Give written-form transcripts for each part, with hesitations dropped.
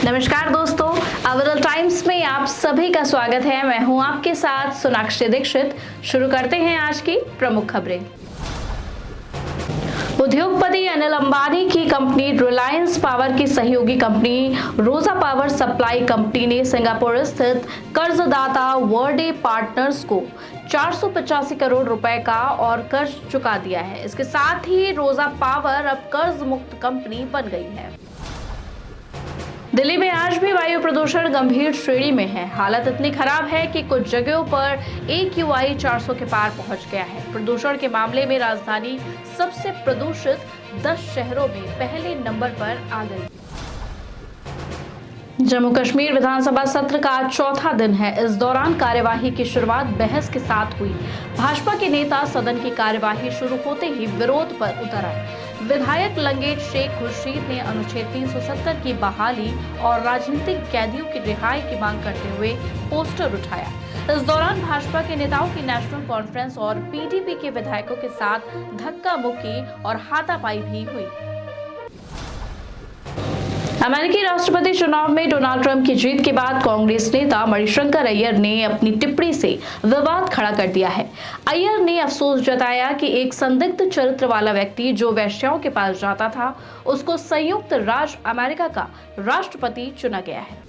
नमस्कार दोस्तों, अवरल टाइम्स में आप सभी का स्वागत है। मैं हूं आपके साथ सोनाक्षी दीक्षित। शुरू करते हैं आज की प्रमुख खबरें। उद्योगपति अनिल अंबानी की कंपनी रिलायंस पावर की सहयोगी कंपनी रोजा पावर सप्लाई कंपनी ने सिंगापुर स्थित कर्जदाता वर्डे पार्टनर्स को 485 करोड़ रुपए का और कर्ज चुका दिया है। इसके साथ ही रोजा पावर अब कर्ज मुक्त कंपनी बन गई है। दिल्ली में आज भी वायु प्रदूषण गंभीर श्रेणी में है। हालत इतनी खराब है कि कुछ जगहों पर AQI 400 के पार पहुंच गया है। प्रदूषण के मामले में राजधानी सबसे प्रदूषित 10 शहरों में पहले नंबर पर आ गई। जम्मू कश्मीर विधानसभा सत्र का चौथा दिन है। इस दौरान कार्यवाही की शुरुआत बहस के साथ हुई। भाजपा के नेता सदन की कार्यवाही शुरू होते ही विरोध पर उतर आए। विधायक लंगेट शेख खुर्शीद ने अनुच्छेद 370 की बहाली और राजनीतिक कैदियों की रिहाई की मांग करते हुए पोस्टर उठाया। इस दौरान भाजपा के नेताओं की नेशनल कॉन्फ्रेंस और PDP के विधायकों के साथ धक्का मुक्की और हाथापाई भी हुई। अमेरिकी राष्ट्रपति चुनाव में डोनाल्ड ट्रंप की जीत के बाद कांग्रेस नेता मणिशंकर अय्यर ने अपनी टिप्पणी से विवाद खड़ा कर दिया है। अय्यर ने अफसोस जताया कि एक संदिग्ध चरित्र वाला व्यक्ति जो वेश्याओं के पास जाता था, उसको संयुक्त राज्य अमेरिका का राष्ट्रपति चुना गया है।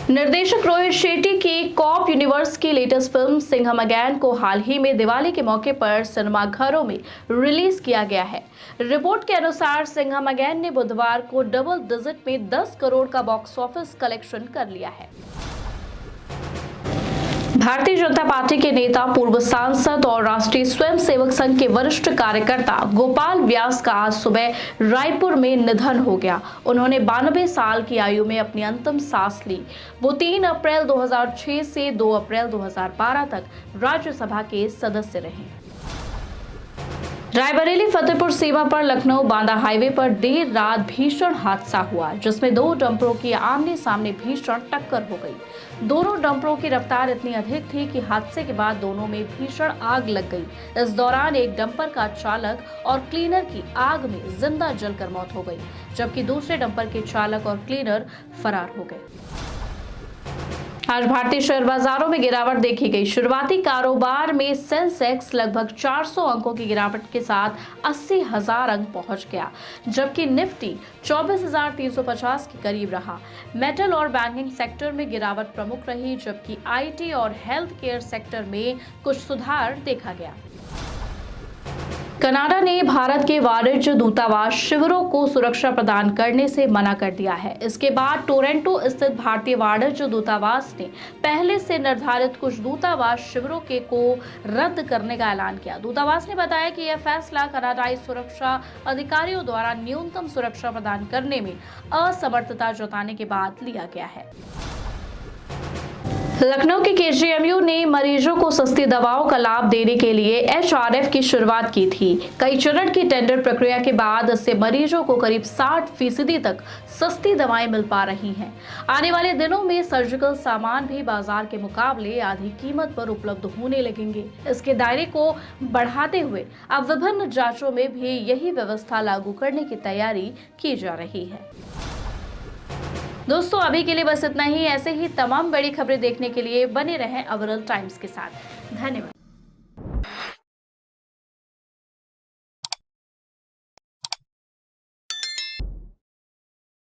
निर्देशक रोहित शेट्टी की कॉप यूनिवर्स की लेटेस्ट फिल्म सिंघम अगेन को हाल ही में दिवाली के मौके पर सिनेमाघरों में रिलीज किया गया है। रिपोर्ट के अनुसार सिंघम अगेन ने बुधवार को डबल डिजिट में 10 करोड़ का बॉक्स ऑफिस कलेक्शन कर लिया है। भारतीय जनता पार्टी के नेता, पूर्व सांसद और राष्ट्रीय स्वयंसेवक संघ के वरिष्ठ कार्यकर्ता गोपाल व्यास का आज सुबह रायपुर में निधन हो गया। उन्होंने 92 साल की आयु में अपनी अंतिम सांस ली। वो 3 अप्रैल 2006 से 2 अप्रैल 2012 तक राज्यसभा के सदस्य रहे। रायबरेली फतेहपुर सीमा पर लखनऊ बांदा हाईवे पर देर रात भीषण हादसा हुआ, जिसमें 2 डंपरों की आमने सामने भीषण टक्कर हो गई। दोनों डंपरों की रफ्तार इतनी अधिक थी कि हादसे के बाद दोनों में भीषण आग लग गई। इस दौरान एक डंपर का चालक और क्लीनर की आग में जिंदा जलकर मौत हो गई, जबकि दूसरे डंपर के चालक और क्लीनर फरार हो गए। आज भारतीय शेयर बाजारों में गिरावट देखी गई। शुरुआती कारोबार में सेंसेक्स लगभग 400 अंकों की गिरावट के साथ 80,000 अंक पहुंच गया, जबकि निफ्टी 24,350 के करीब रहा। मेटल और बैंकिंग सेक्टर में गिरावट प्रमुख रही, जबकि IT और हेल्थ केयर सेक्टर में कुछ सुधार देखा गया। कनाडा ने भारत के वाणिज्य दूतावास शिविरों को सुरक्षा प्रदान करने से मना कर दिया है। इसके बाद टोरंटो स्थित भारतीय वाणिज्य दूतावास ने पहले से निर्धारित कुछ दूतावास शिविरों को रद्द करने का ऐलान किया। दूतावास ने बताया कि यह फैसला कनाडाई सुरक्षा अधिकारियों द्वारा न्यूनतम सुरक्षा प्रदान करने में असमर्थता जताने के बाद लिया गया है। लखनऊ के KGMU ने मरीजों को सस्ती दवाओं का लाभ देने के लिए HRF की शुरुआत की थी। कई चरण की टेंडर प्रक्रिया के बाद इससे मरीजों को करीब 60% तक सस्ती दवाएं मिल पा रही हैं। आने वाले दिनों में सर्जिकल सामान भी बाजार के मुकाबले आधी कीमत पर उपलब्ध होने लगेंगे। इसके दायरे को बढ़ाते हुए अब विभिन्न जांचों में भी यही व्यवस्था लागू करने की तैयारी की जा रही है। दोस्तों, अभी के लिए बस इतना ही। ऐसे ही तमाम बड़ी खबरें देखने के लिए बने रहें अवरल टाइम्स के साथ। धन्यवाद।